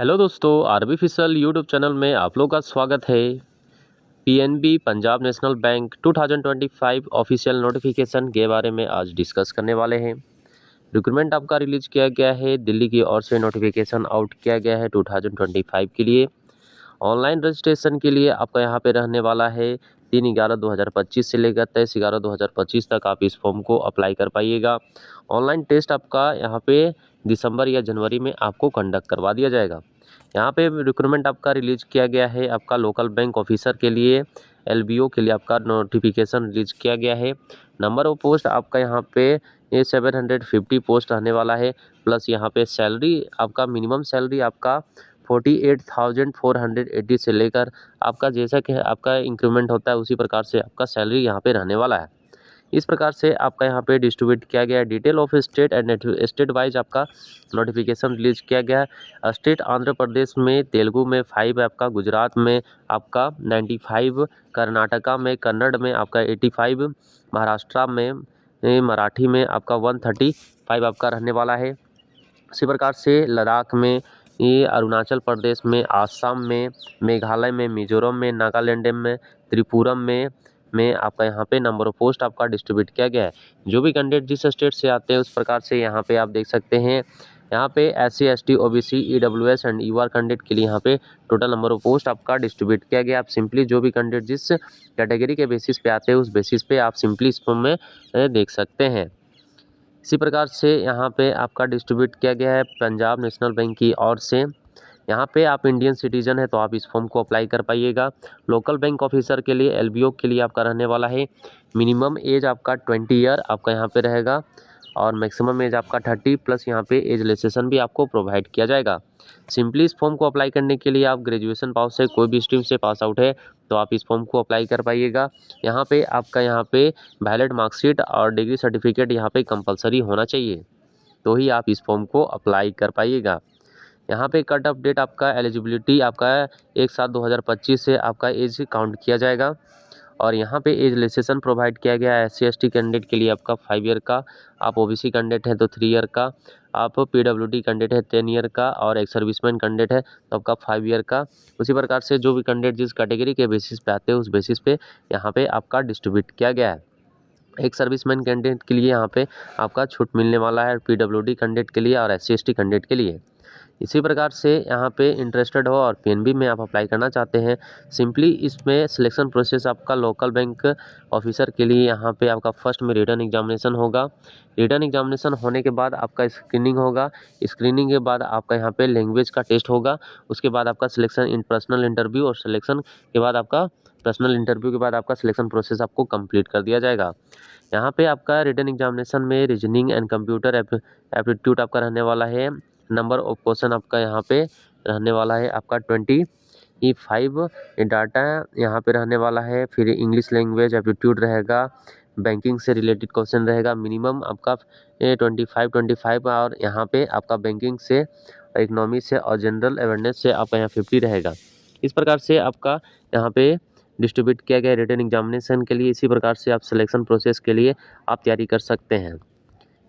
Hello दोस्तों, RB official YouTube channel में आप लोग का स्वागत है। PNB Punjab national bank 2025 official notification के बारे में आज डिस्कस करने वाले हैं। रिक्रूटमेंट आपका रिलीज किया गया है, दिल्ली की ओर से नोटिफिकेशन आउट किया गया है 2025 के लिए। ऑनलाइन रजिस्ट्रेशन के लिए आपका यहाँ पे रहने वाला है 3/11/2025 से लेकर 23/11/2025 तक आप इस फॉर्म को अप्लाई कर पाइएगा। ऑनलाइन टेस्ट आपका यहाँ पे दिसंबर या जनवरी में आपको कंडक्ट करवा दिया जाएगा। यहाँ पे रिक्रूटमेंट आपका रिलीज किया गया है आपका लोकल बैंक ऑफिसर के लिए, एलबीओ के लिए आपका नोटिफिकेशन रिलीज किया गया है। नंबर ऑफ पोस्ट आपका यहाँ पे 750 पोस्ट रहने वाला है। प्लस यहाँ पे सैलरी आपका मिनिमम सैलरी आपका 48,480 से लेकर आपका जैसा कि आपका इंक्रीमेंट होता है उसी प्रकार से आपका सैलरी यहाँ पे रहने वाला है। इस प्रकार से आपका यहाँ पे डिस्ट्रीब्यूट किया गया है। Detail of state and state wise आपका नोटिफिकेशन रिलीज किया गया है। स्टेट आंध्र प्रदेश में तेलुगु में 5 है आपका, गुजरात में आपका 95, कर्नाटका में कन्नड़ में आपका 85, महाराष्ट्र में मराठी में आपका 135 आपका रहने वाला है। इसी प्रकार से लद्दाख में, ये अरुणाचल प्रदेश में, आसाम में, मेघालय में, मिजोरम में, नागालैंड में, त्रिपुरा में आपका यहाँ पे नंबर ऑफ पोस्ट आपका डिस्ट्रीब्यूट किया गया है। जो भी कैंडिडेट जिस स्टेट से आते हैं उस प्रकार से यहाँ पे आप देख सकते हैं। यहाँ पे SC ST OBC EWS and UR candidate के लिए यहाँ पे टोटल नंबर ऑफ पोस्ट आपका डिस्ट्रीब्यूट किया गया। आप सिंपली जो भी कैंडिडेट जिस कैटेगरी के बेसिस पे आते हैं उस बेसिस पे आप सिंपली इस फॉर्म में देख सकते हैं। इसी प्रकार से यहाँ पे आपका डिस्ट्रीब्यूट किया गया है पंजाब नेशनल बैंक की ओर से। यहाँ पे आप इंडियन सिटीजन है तो आप इस फॉर्म को अप्लाई कर पाइएगा। लोकल बैंक ऑफिसर के लिए, एलबीओ के लिए आपका रहने वाला है मिनिमम एज आपका 20 ईयर आपका यहाँ पे रहेगा और मैक्सिमम एज आपका 30 प्लस यहाँ पे एज रिलैक्सेशन भी आपको प्रोवाइड किया जाएगा। सिंपली इस फॉर्म को अप्लाई करने के लिए आप ग्रेजुएशन पास से, कोई भी स्ट्रीम से पास आउट है तो आप इस फॉर्म को अप्लाई कर पाइएगा। यहाँ पे आपका यहाँ पे वैलिड मार्कशीट और डिग्री सर्टिफिकेट यहाँ पे कंपलसरी होना चाहिए, तो ही आप इस फॉर्म को अप्लाई कर पाइएगा। यहाँ पे कट ऑफ डेट आपका एलिजिबिलिटी आपका 1/7/2025 से आपका एज काउंट किया जाएगा। और यहाँ पे एज रिलैक्सेशन प्रोवाइड किया गया है। SC ST कैंडिडेट के लिए आपका 5 ईयर का, आप OBC कैंडिडेट है तो 3 ईयर का, आप PWD कैंडिडेट है 10 ईयर का और एक सर्विसमैन कैंडिडेट है तो आपका 5 ईयर का। उसी प्रकार से जो भी कैंडिडेट जिस कैटेगरी के बेसिस पे आते हैं उस बेसिस पे यहाँ पे आपका डिस्ट्रीब्यूट किया गया है। एक सर्विसमैन कैंडिडेट के लिए यहाँ पे आपका छूट मिलने वाला है, PWD कैंडिडेट के लिए और SC ST कैंडिडेट के लिए। इसी प्रकार से यहाँ पे इंटरेस्टेड हो और पीएनबी में आप अप्लाई करना चाहते हैं, सिंपली इसमें सिलेक्शन प्रोसेस आपका लोकल बैंक ऑफिसर के लिए यहाँ पे आपका फर्स्ट में रिटन एग्जामिनेशन होगा। रिटन एग्जामिनेशन होने के बाद आपका स्क्रीनिंग होगा। स्क्रीनिंग के बाद आपका यहाँ पे लैंग्वेज का टेस्ट होगा। उसके बाद आपका सिलेक्शन इन पर्सनल इंटरव्यू और सिलेक्शन के बाद आपका पर्सनल इंटरव्यू के बाद आपका सिलेक्शन प्रोसेस आपको कंप्लीट कर दिया जाएगा। यहाँ पे आपका रिटन एग्जामिनेशन में रीजनिंग एंड कंप्यूटर एप्टीट्यूड आपका रहने वाला है। नंबर ऑफ क्वेश्चन आपका यहाँ पे रहने वाला है आपका 25 डाटा यहाँ पे रहने वाला है। फिर इंग्लिश लैंग्वेज एप्टीट्यूड रहेगा, बैंकिंग से रिलेटेड क्वेश्चन रहेगा मिनिमम आपका 25 और यहाँ पे आपका बैंकिंग से, इकोनॉमी से और जनरल अवेयरनेस से आपका यहाँ 50 रहेगा। इस प्रकार से आपका यहाँ पे डिस्ट्रीब्यूट किया गया रिटन एग्जामिनेशन के लिए। इसी प्रकार से आप सिलेक्शन प्रोसेस के लिए आप तैयारी कर सकते हैं।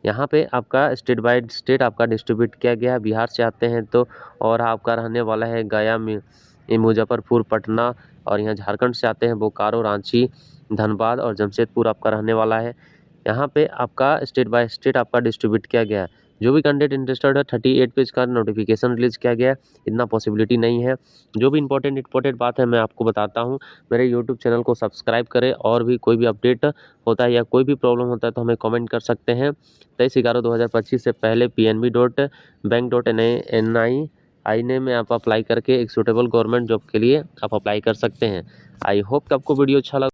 यहाँ पे आपका स्टेट बाय स्टेट आपका डिस्ट्रीब्यूट किया गया है। बिहार से आते हैं तो और आपका रहने वाला है गया में, मुजफ्फरपुर, पटना और यहाँ झारखंड से आते हैं बोकारो, रांची, धनबाद और जमशेदपुर आपका रहने वाला है। यहाँ पे आपका स्टेट बाय स्टेट आपका डिस्ट्रीब्यूट किया गया है। जो भी कैंडिडेट इंटरेस्टेड है 38 पेज का नोटिफिकेशन रिलीज किया गया है, इतना पॉसिबिलिटी नहीं है। जो भी इंपॉर्टेंट बात है मैं आपको बताता हूँ। मेरे यूट्यूब चैनल को सब्सक्राइब करें और भी कोई भी अपडेट होता है या कोई भी प्रॉब्लम होता है तो हमें कमेंट कर सकते हैं। 23/11/2025 से पहले PNB.bank.NI में आप अप्लाई करके एक सूटेबल गवर्नमेंट जॉब के लिए आप अप्लाई कर सकते हैं। आई होप कि आपको वीडियो अच्छा लगा।